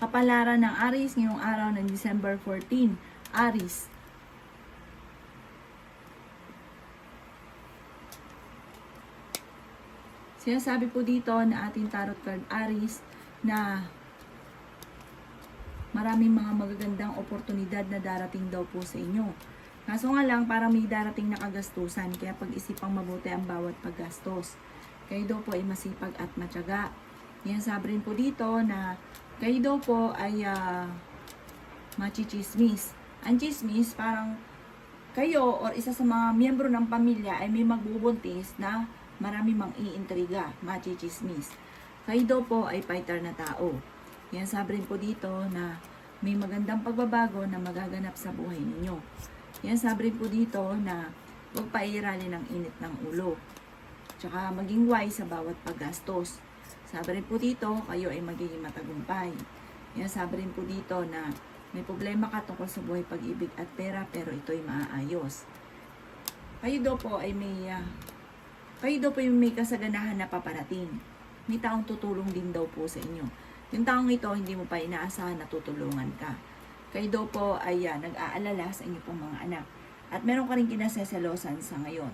Kapalaran ng Aries ngayong araw ng December 14. Aries. Sinasabi po dito na ating tarot card Aries na maraming mga magagandang oportunidad na darating daw po sa inyo. Kaso nga lang, parang may darating na kagastusan, kaya pag-isipang mabuti ang bawat paggastos. Kayo daw po ay masipag at matyaga. Yan, sabi rin po dito na kayo daw po ay machichismis. Ang chismis, parang kayo or isa sa mga miyembro ng pamilya ay may magbubuntis na marami mang iintriga, machichismis. Kayo daw po ay fighter na tao. Yan, sabi rin po dito na may magandang pagbabago na magaganap sa buhay ninyo. Yan, sabi rin po dito na huwag pairalin ng init ng ulo. Tsaka maging wise sa bawat paggastos. Sabi rin po dito, kayo ay magiging matagumpay. Yan, sabi rin po dito na may problema ka tungkol sa buhay, pag-ibig at pera, pero ito'y maaayos. Kayo daw po ay may kasaganahan na paparating. May taong tutulong din daw po sa inyo. Yung taong ito, hindi mo pa inaasahan na tutulungan ka. Kayo daw po ay nag-aalala sa inyo pong mga anak. At meron ka rin kinaseselosan sa ngayon.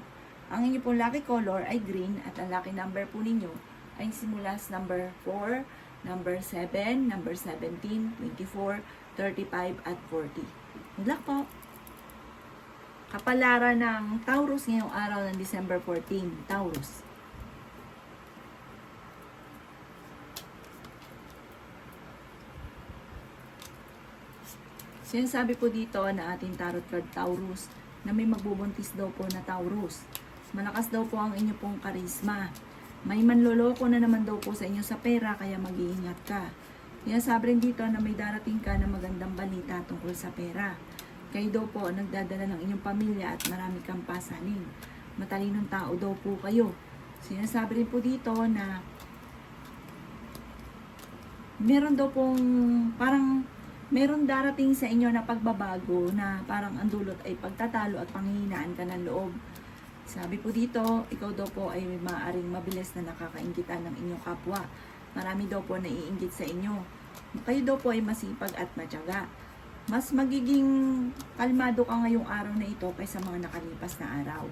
Ang inyo pong lucky color ay green at ang lucky number po ninyo ay simula sa number 4, number 7, number 17, 24, 35 at 40. Good luck po! Kapalaran ng Taurus ngayong araw ng December 14. Taurus. Sinasabi po dito na ating tarot card Taurus na may magbubuntis daw po na Taurus. Malakas daw po ang inyo pong karisma. May manloloko na naman daw po sa inyo sa pera, kaya mag-iingat ka. Kaya sabi rin dito na may darating ka na magandang balita tungkol sa pera. Kayo daw po nagdadala ng inyong pamilya at marami kang pasanin. Matalinong tao daw po kayo. Sinasabi rin po dito na meron daw pong parang meron darating sa inyo na pagbabago na parang ang dulot ay pagtatalo at panghihinaan ka ng loob. Sabi po dito, ikaw daw po ay maaaring mabilis na nakakainggitan ng inyong kapwa. Marami daw po naiinggit sa inyo. Kayo daw po ay masipag at matyaga. Mas magiging kalmado ka ngayong araw na ito kaysa mga nakalipas na araw.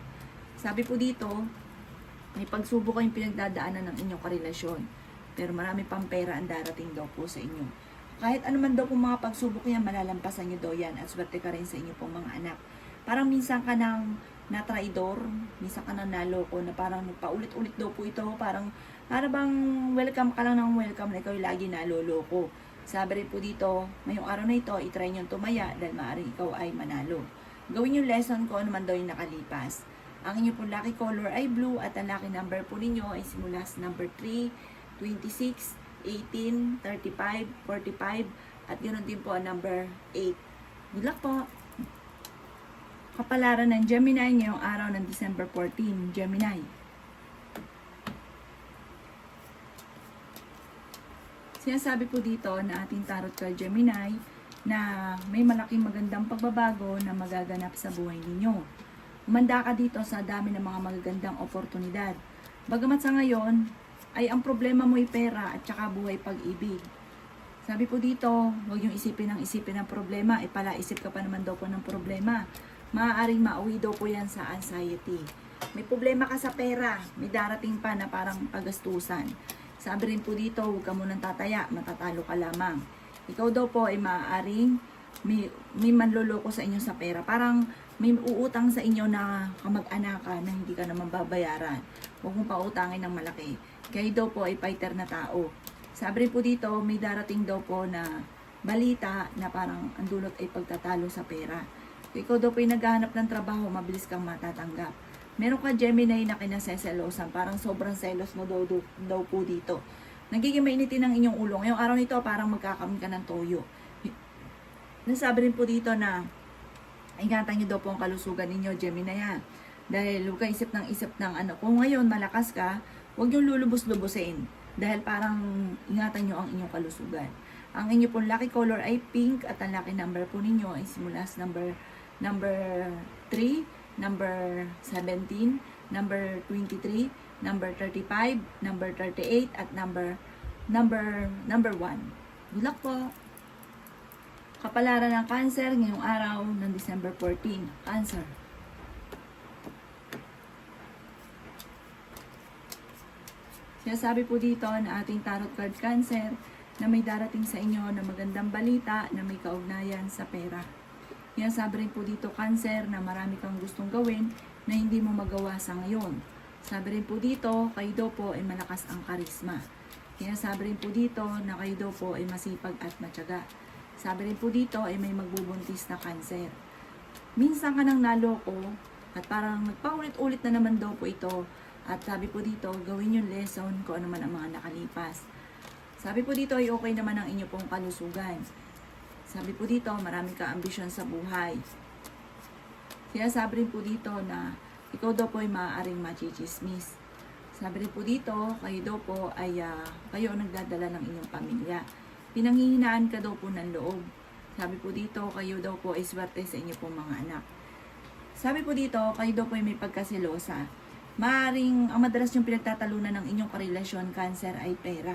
Sabi po dito, may pagsubok kayong pinagdadaanan ng inyong karelasyon. Pero marami pang pera ang darating daw po sa inyo. Kahit anuman daw po mga pagsubok yan, malalampasan nyo daw yan at swerte ka rin sa inyo pong mga anak. Parang minsan ka nang na-traidor, minsan ka nang naloko na parang paulit-ulit daw po ito. Parang bang welcome ka lang ng welcome na ikaw lagi naloloko. Sabi rin po dito, ngayong araw na ito, itry nyo tumaya dahil maaaring ikaw ay manalo. Gawin yung lesson ko anuman daw yung nakalipas. Ang inyo pong lucky color ay blue at ang lucky number po ninyo ay simula sa number 3, 26, 18, 35, 45, at ganoon din po ang number 8. Good luck po! Kapalaran ng Gemini ngayong araw ng December 14. Gemini. Sinasabi po dito na ating tarot card Gemini na may malaking magandang pagbabago na magaganap sa buhay ninyo. Umanda ka dito sa dami ng mga magagandang oportunidad. Bagamat sa ngayon, ay ang problema mo ay pera at saka buhay pag-ibig. Sabi po dito, huwag yung isipin ng problema, palaisip ka pa naman daw po ng problema. Maaaring mauwi daw po yan sa anxiety. May problema ka sa pera, may darating pa na parang pagastusan. Sabi rin po dito, huwag ka munang tataya, matatalo ka lamang. Ikaw daw po ay maaaring may manloloko sa inyo sa pera. Parang may uutang sa inyo na kamag-anaka na hindi ka naman babayaran. Huwag mong pautangin ng malaki. Kayo daw po ay fighter na tao. Sabi rin po dito, may darating daw po na balita na parang ang dulot ay pagtatalo sa pera. Ikaw daw po ay naghahanap ng trabaho, mabilis kang matatanggap. Meron ka Gemini na kinaseselosan, parang sobrang selos mo daw po dito. Nagiging mainitin ang inyong ulo. Ngayong araw nito, parang magkakaroon ka ng toyo. Nasabi rin po dito na ingatan nyo daw po ang kalusugan ninyo, Gemini ha. Dahil huwag ka isip ng ano. Kung ngayon malakas ka, huwag yung lulubos-lubusin. Dahil parang ingatan nyo ang inyong kalusugan. Ang inyo pong lucky color ay pink at ang lucky number po ninyo ay simula sa number 3, number 17, number 23, number 35, number 38, at number 1. Good luck po! Kapalaran ng Cancer ngayong araw ng December 14. Cancer. Sinasabi po dito na ating tarot card Cancer na may darating sa inyo na magandang balita na may kaugnayan sa pera. Sinasabi rin po dito Cancer na marami kang gustong gawin na hindi mo magawa sa ngayon. Sabi rin po dito, kayo daw po ay malakas ang karisma. Sinasabi rin po dito na kayo daw po ay masipag at matyaga. Sabi rin po dito ay may magbubuntis na Cancer. Minsan ka nang naloko at parang nagpaulit-ulit na naman daw po ito. At sabi po dito, gawin yung lesson kung ano man ang mga nakalipas. Sabi po dito ay okay naman ang inyo pong kalusugan. Sabi po dito, marami ka ambisyon sa buhay. Sinasabi rin po dito na ikaw daw po ay maaaring machichismis. Sabi rin po dito, kayo daw po ay kayo ang nagdadala ng inyong pamilya. Pinanghihinaan ka daw po ng loob. Sabi po dito, kayo daw po ay swerte sa inyo pong mga anak. Sabi po dito, kayo daw po ay may pagkasilosa. Maaring ang madalas yung pinagtatalunan ng inyong karelasyon Cancer ay pera.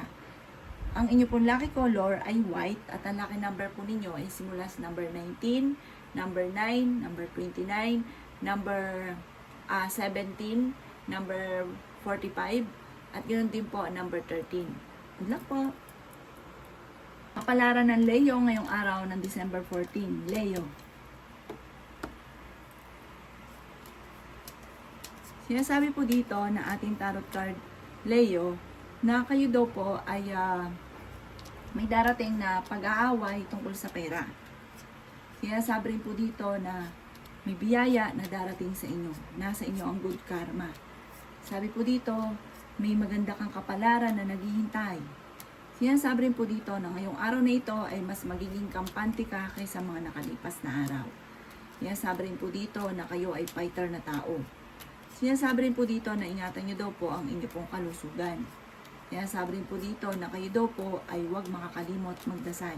Ang inyong pong lucky color ay white at ang lucky number po ninyo ay simula sa number 19, number 9, number 29, number 17, number 45, at ganoon din po number 13. Good luck po! Kapalaran ng Leo ngayong araw ng December 14. Leo. Sinasabi po dito na ating tarot card Leo na kayo daw po ay may darating na pag-aaway tungkol sa pera. Sinasabi rin po dito na may biyaya na darating sa inyo. Nasa inyo ang good karma. Sabi po dito, may maganda kang kapalaran na naghihintay. Sinasabi rin po dito na ngayong araw na ito ay mas magiging kampante ka kaysa mga nakalipas na araw. Sinasabi rin po dito na kayo ay fighter na tao. Sinasabi rin po dito na ingatan nyo daw po ang inyo pong kalusugan. Sinasabi rin po dito na kayo daw po ay huwag makakalimot magdasal.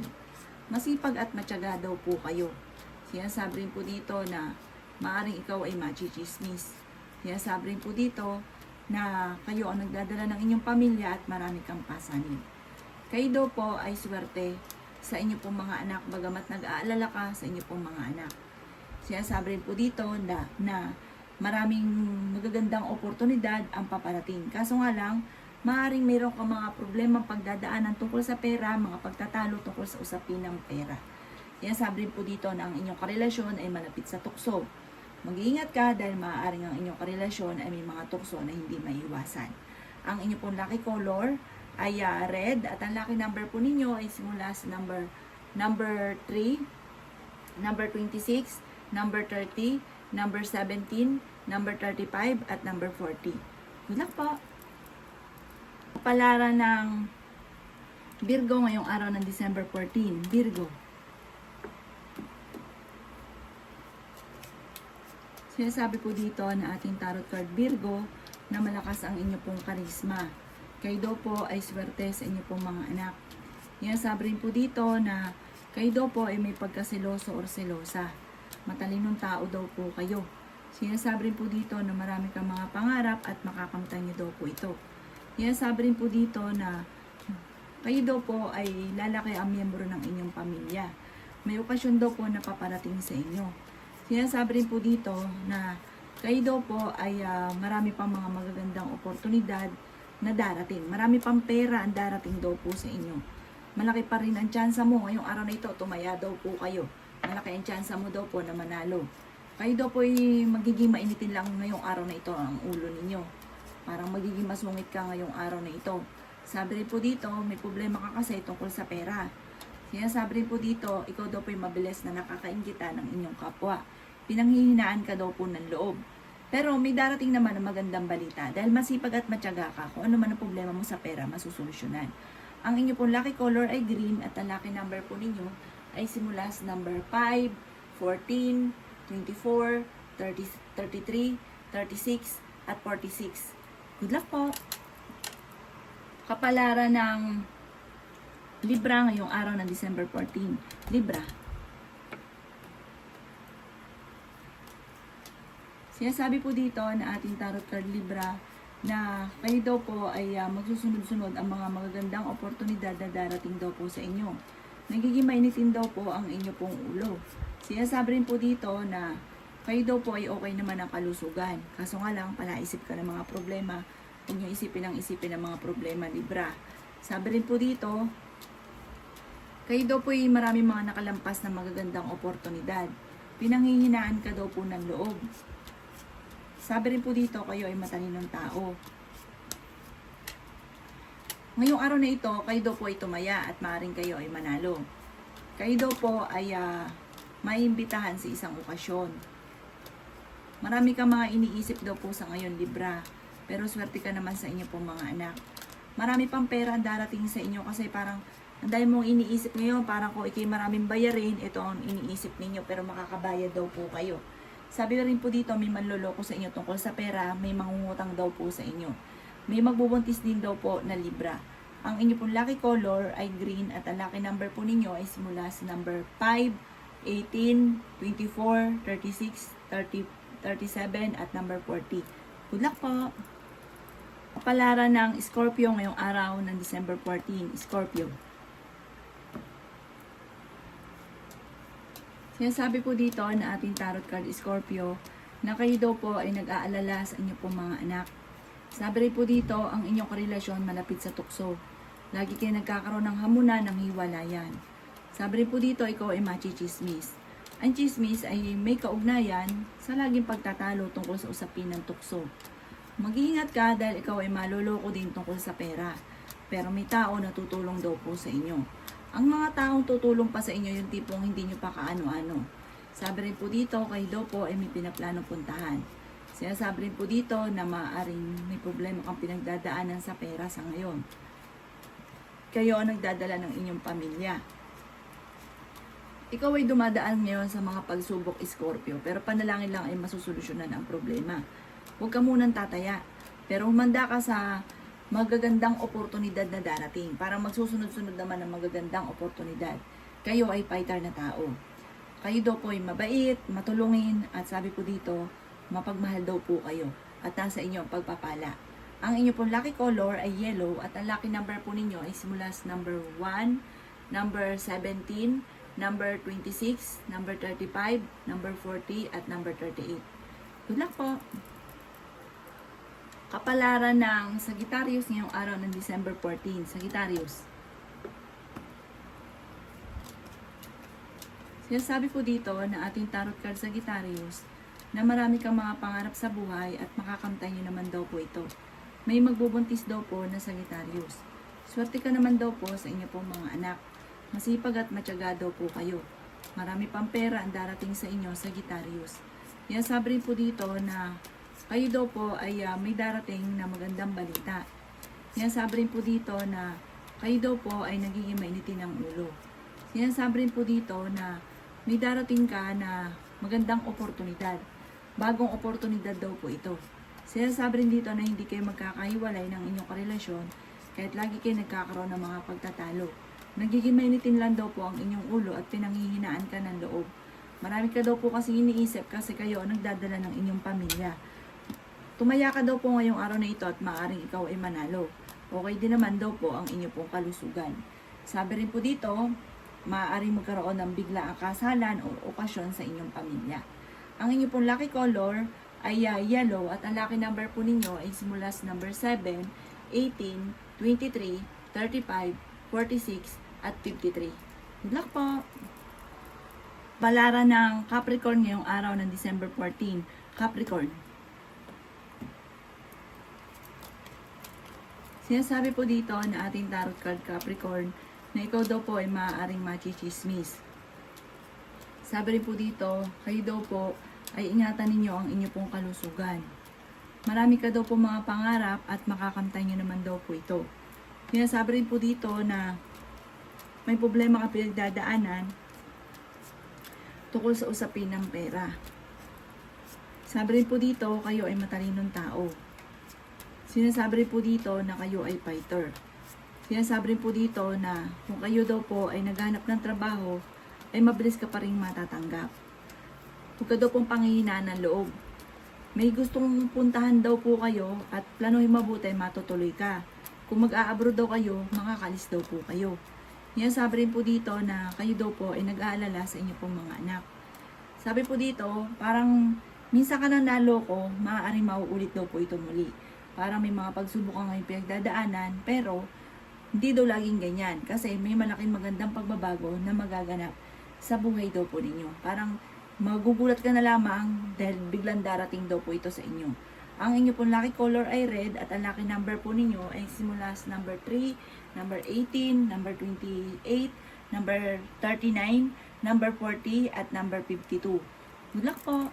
Masipag at matyaga daw po kayo. Sinasabi rin po dito na maaring ikaw ay machichismis. Sinasabi rin po dito na kayo ang nagdadala ng inyong pamilya at marami kang pasanin. Kayo daw po ay swerte sa inyo pong mga anak bagamat nag-aalala ka sa inyo pong mga anak. Sinasabi rin po dito na maraming magagandang oportunidad ang paparating. Kaso nga lang, maaaring mayroon ka mga problemang pagdadaanan tungkol sa pera, mga pagtatalo tungkol sa usapin ng pera. Sinasabi rin po dito na ang inyong karelasyon ay malapit sa tukso. Mag-iingat ka dahil maaaring ang inyong karelasyon ay may mga tukso na hindi maiiwasan. Ang inyong pong lucky color ay red at ang lucky number po ninyo ay simula sa number 3, number 26, number 30, number 17, number 35, at number 40. Good luck po! Kapalaran ng Virgo ngayong araw ng December 14. Virgo. Sinasabi po dito na ating tarot card Virgo na malakas ang inyo pong karisma. Kayo daw po ay swerte sa inyo pong mga anak. Sinasabi rin po dito na kayo daw po ay may pagkasiloso or selosa. Matalinong tao daw po kayo. Sinasabi rin po dito na marami kang mga pangarap at makakamtan niyo daw po ito. Sinasabi rin po dito na kayo daw po ay lalaki ang miyembro ng inyong pamilya. May okasyon daw po na paparating sa inyo. Sinasabi rin po dito na kayo daw po ay marami pang mga magagandang oportunidad na darating. Marami pang pera ang darating daw po sa inyo. Malaki pa rin ang tsansa mo ngayong araw na ito, tumaya daw po kayo. Malaki ang tsansa mo daw po na manalo. Kayo daw po ay magiging mainitin lang ngayong araw na ito ang ulo ninyo. Parang magiging masungit ka ngayong araw na ito. Sabi rin po dito, may problema ka kasi tungkol sa pera. Sinasabi rin po dito, ikaw daw po ay mabilis na nakakainggitan ng inyong kapwa. Pinanghihinaan ka daw po ng loob. Pero may darating naman ang magandang balita. Dahil masipag at matyaga ka, kung ano man ang problema mo sa pera, masusolusyonan. Ang inyong pong lucky color ay green at ang lucky number po ninyo ay simula sa number 5, 14, 24, 30, 33, 36, at 46. Good luck po! Kapalaran ng Libra ngayong araw ng December 14. Libra. Sinasabi po dito na ating tarot card Libra na kayo daw po ay magsusunod-sunod ang mga magagandang oportunidad na darating daw po sa inyo. Nagiging mainitin daw po ang inyo pong ulo. Sinasabi rin po dito na kayo daw po ay okay naman ang kalusugan. Kaso nga lang, palaisip ka ng mga problema. Huwag nyo isipin ang mga problema, Libra. Sabi rin po dito, kayo daw po ay maraming mga nakalampas na magagandang oportunidad. Pinanghihinaan ka daw po ng loob. Sabi rin po dito, kayo ay matalinong tao. Ngayong araw na ito, kayo daw po ay tumaya at maaaring kayo ay manalo. Kayo daw po ay maiimbitahan sa isang okasyon. Marami kang mga iniisip daw po sa ngayon, Libra. Pero swerte ka naman sa inyo pong mga anak. Marami pang pera ang darating sa inyo kasi parang ang dahil mong iniisip ngayon, parang kung ikay maraming bayarin, ito ang iniisip ninyo pero makakabayad daw po kayo. Sabi rin po dito, may manloloko sa inyo tungkol sa pera, may mangungutang daw po sa inyo. May magbubuntis din daw po na Libra. Ang inyo pong lucky color ay green at ang lucky number po ninyo ay simula sa number 5, 18, 24, 36, 30, 37 at number 40. Good luck po! Kapalaran ng Scorpio ngayong araw ng December 14, Scorpio. Sinasabi po dito na ating tarot card Scorpio na kayo daw po ay nag-aalala sa inyo pong mga anak. Sabi rin po dito, ang inyong karelasyon malapit sa tukso. Lagi kayo nagkakaroon ng hamunan ng hiwalayan. Sabi rin po dito, ikaw ay machichismis. Ang chismis ay may kaugnayan sa laging pagtatalo tungkol sa usapin ng tukso. Mag-iingat ka dahil ikaw ay maloloko din tungkol sa pera. Pero may tao na tutulong daw po sa inyo. Ang mga taong tutulong pa sa inyo yung tipong hindi nyo pa kaano-ano. Sabi rin po dito, kayo daw po ay may pinaplanong puntahan. Sinasabi rin po dito na maaaring may problema kang pinagdadaanan sa pera sa ngayon. Kayo ang nagdadala ng inyong pamilya. Ikaw ay dumadaan ngayon sa mga pagsubok Scorpio, pero panalangin lang ay masusolusyonan ang problema. Huwag ka munang tataya, pero humanda ka sa magagandang oportunidad na darating. Parang magsusunod-sunod naman ng magagandang oportunidad. Kayo ay fighter na tao. Kayo daw po ay mabait, matulungin, at sabi po dito, mapagmahal daw po kayo at nasa inyo ang pagpapala. Ang inyo pong lucky color ay yellow at ang lucky number po ninyo ay simula sa number 1, number 17, number 26, number 35, number 40 at number 38. Good luck po! Kapalaran ng Sagittarius ngayong araw ng December 14. Sagittarius. Sinasabi po dito na ating tarot card Sagittarius na marami kang mga pangarap sa buhay at makakamtay nyo naman daw po ito. May magbubuntis daw po na Sagittarius. Swerte ka naman daw po sa inyo pong mga anak. Masipag at matyaga daw po kayo. Marami pang pera ang darating sa inyo, Sagittarius. Sinasabi rin po dito na kayo daw po ay may darating na magandang balita. Sinasabi rin po dito na kayo daw po ay nagiging mainitin ng ulo. Sinasabi rin po dito na may darating ka na magandang oportunidad. Bagong oportunidad daw po ito. Sinasabi rin dito na hindi kayo magkakahiwalay ng inyong karelasyon kahit lagi kayo nagkakaroon ng mga pagtatalo. Nagiging mainitin lang daw po ang inyong ulo at pinanghihinaan ka ng loob. Marami ka daw po kasi iniisip kasi kayo ang nagdadala ng inyong pamilya. Tumaya ka daw po ngayong araw na ito at maaaring ikaw ay manalo. Okay din naman daw po ang inyong pong kalusugan. Sabi rin po dito, maaaring magkaroon ng biglaang kasalan o okasyon sa inyong pamilya. Ang inyong pong lucky color ay yellow at ang lucky number po ninyo ay simula sa number 7, 18, 23, 35, 46 at 53. Good luck po! Balara ng Capricorn ngayong araw ng December 14. Capricorn. Sinasabi po dito na ating tarot card Capricorn na ikaw daw po ay maaaring machichismis. Sabi rin po dito, kayo daw po ay ingatan ninyo ang inyo pong kalusugan. Marami ka daw po mga pangarap at makakamtay nyo naman daw po ito. Sinasabi rin po dito na may problema ka pinagdadaanan tungkol sa usapin ng pera. Sabi rin po dito, kayo ay matalinong tao. Sinasabi rin po dito na kayo ay fighter. Sinasabi rin po dito na kung kayo daw po ay naghanap ng trabaho, ay mabilis ka pa rin matatanggap. Huwag ka daw pong panghihinaan ng loob. May gustong puntahan daw po kayo at planuhin mabuti matutuloy ka. Kung mag-a-abroad daw kayo, makakalis daw po kayo. Yan, sabi rin po dito na kayo daw po ay nag-aalala sa inyo pong mga anak. Sabi po dito, parang minsan ka nang naloko, maaaring mauulit daw po ito muli. Parang may mga pagsubok ka ngayon pinagdadaanan, pero hindi daw laging ganyan. Kasi may malaking magandang pagbabago na magaganap sa buhay daw po ninyo. Parang magugulat ka na lamang dahil biglang darating daw po ito sa inyo. Ang inyo pong lucky color ay red at ang lucky number po ninyo ay simula sa number 3, number 18, number 28, number 39, number 40 at number 52. Good luck po!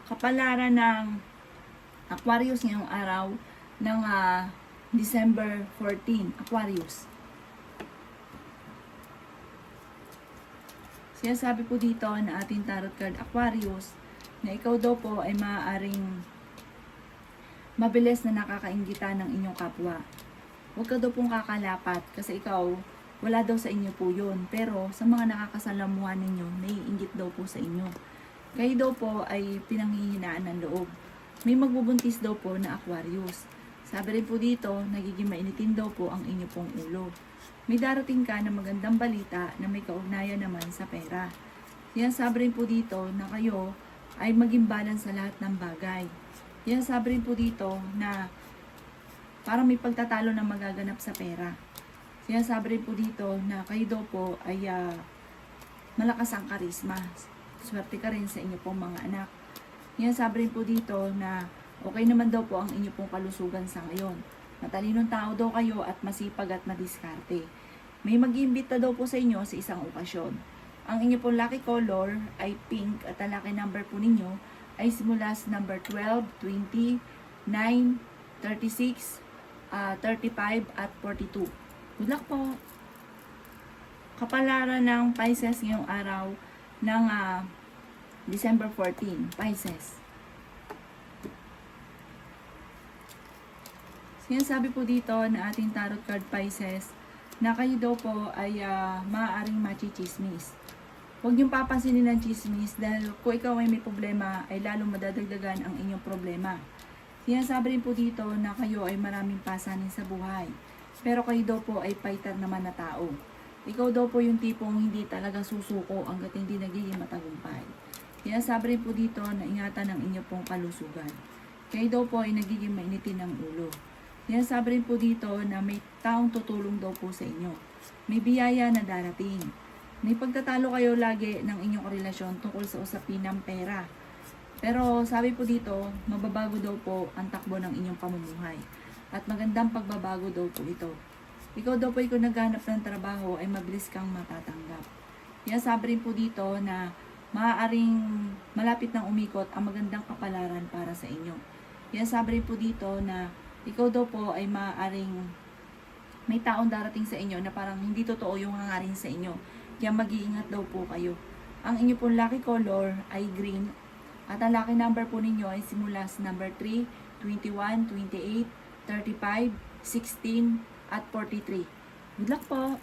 Kapalaran ng Aquarius ngayong araw ng December 14, Aquarius. Sinasabi po dito na ating tarot card Aquarius na ikaw daw po ay maaaring mabilis na nakakainggitan ng inyong kapwa. Huwag ka daw pong kakalapat kasi ikaw, wala daw sa inyo po yun. Pero sa mga nakakasalamuhan ninyo, naiinggit daw po sa inyo. Kayo daw po ay pinanghihinaan ng loob. May magbubuntis daw po na Aquarius. Sabi rin po dito, nagiging mainitin daw po ang inyo pong ulo. May darating ka na magandang balita na may kaugnayan naman sa pera. Yan, sabi rin po dito na kayo ay maging balance sa lahat ng bagay. Yan, sabi rin po dito na parang may pagtatalo na magaganap sa pera. Yan, sabi rin po dito na kayo daw po ay malakas ang karisma. Swerte ka rin sa inyo pong mga anak. Yan, sabi rin po dito na okay naman daw po ang inyo pong kalusugan sa ngayon. Matalinong tao daw kayo at masipag at madiskarte. May mag-iimbita daw po sa inyo sa isang okasyon. Ang inyo pong lucky color ay pink at ang lucky number po ninyo ay simula sa number 12, 20, 9, 36, 35 at 42. Good luck po! Kapalaran ng Pisces ngayong araw ng December 14, Pisces. Sinasabi po dito na ating tarot card Pisces na kayo daw po ay maaaring machichismis. Huwag niyong papansinin ng chismis dahil kung ikaw ay may problema ay lalong madadagdagan ang inyong problema. Sinasabi rin po dito na kayo ay maraming pasanin sa buhay. Pero kayo daw po ay fighter naman na tao. Ikaw daw po yung tipong hindi talaga susuko hanggat hindi nagiging matagumpay. Sinasabi rin po dito na ingatan ang inyong pong kalusugan. Kayo daw po ay nagiging mainitin ng ulo. Sinasabi rin po dito na may taong tutulong daw po sa inyo. May biyaya na darating. May pagtatalo kayo lagi ng inyong relasyon tungkol sa usapin ng pera. Pero sabi po dito, mababago daw po ang takbo ng inyong pamumuhay. At magandang pagbabago daw po ito. Ikaw daw po kung naghanap ng trabaho ay mabilis kang matatanggap. Kaya sabi rin po dito na maaaring malapit ng umikot ang magandang kapalaran para sa inyo. Kaya sabi rin po dito na ikaw daw po ay maaaring may taong darating sa inyo na parang hindi totoo yung hangarin sa inyo. Kaya mag-iingat daw po kayo. Ang inyo pong lucky color ay green. At ang lucky number po ninyo ay simula sa number 3, 21, 28, 35, 16, at 43. Good luck po!